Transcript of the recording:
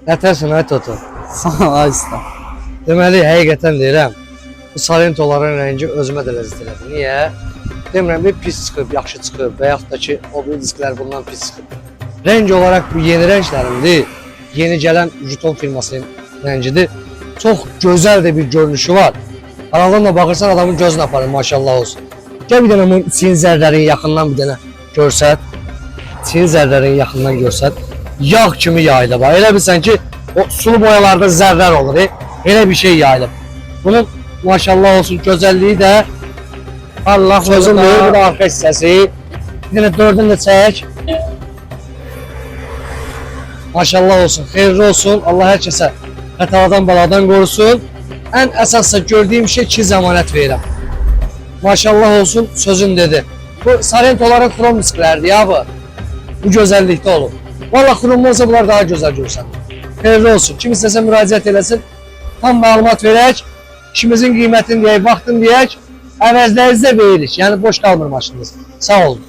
Nətərsən ay Toto? Sağ ol ay usta. Deməli, həqiqətən deyirəm, bu Sarentoların rəngi özümə də ləzzət elədi. Niyə? Demirəm, bir pis çıxıb, yaxşı çıxıb və yaxud da ki, o bir disklər bundan pis çıxıb. Rəng olaraq bu yeni rənglərimdir. Yeni gələn Juton firmasının rəngidir. Çox gözəl də bir görünüşü var. Aradan da baxırsan adamın gözünü aparır, maşallah olsun. Gəl bir dənə bunun içinin zərlərini yaxından bir dənə görsət. İçinin zərlərini yaxından görsət. Yağ kimi yayılıb. Elə bilsən ki, o sulu boyalarda zərlər olur. Elə bir şey yayılıb. Bunun maşallah olsun gözəlliyi də Allah özündür. Bu da arxa hissəsi. Bir dənə dördünü də çək. Maşallah olsun, xeyirli olsun. Allah hər kəsə xətadan, baladan qorusun. Ən əsasda gördüyüm şey ki, zəmanət verirəm. Maşallah olsun, sözün dedi. Bu Sarentoların xrom disklərdir ya bu. Bu gözəllikdə olur. Valla xromlu olsa bunlar daha gözəl görürsən. Xeyirli olsun. Kim istəsə müraciət eləsin. Tam məlumat verək. İşimizin qiymətini deyək, vaxtını deyək. Əvəzlərinizdə veririk. Yəni boş qalmır maşınınız. Sağ olun.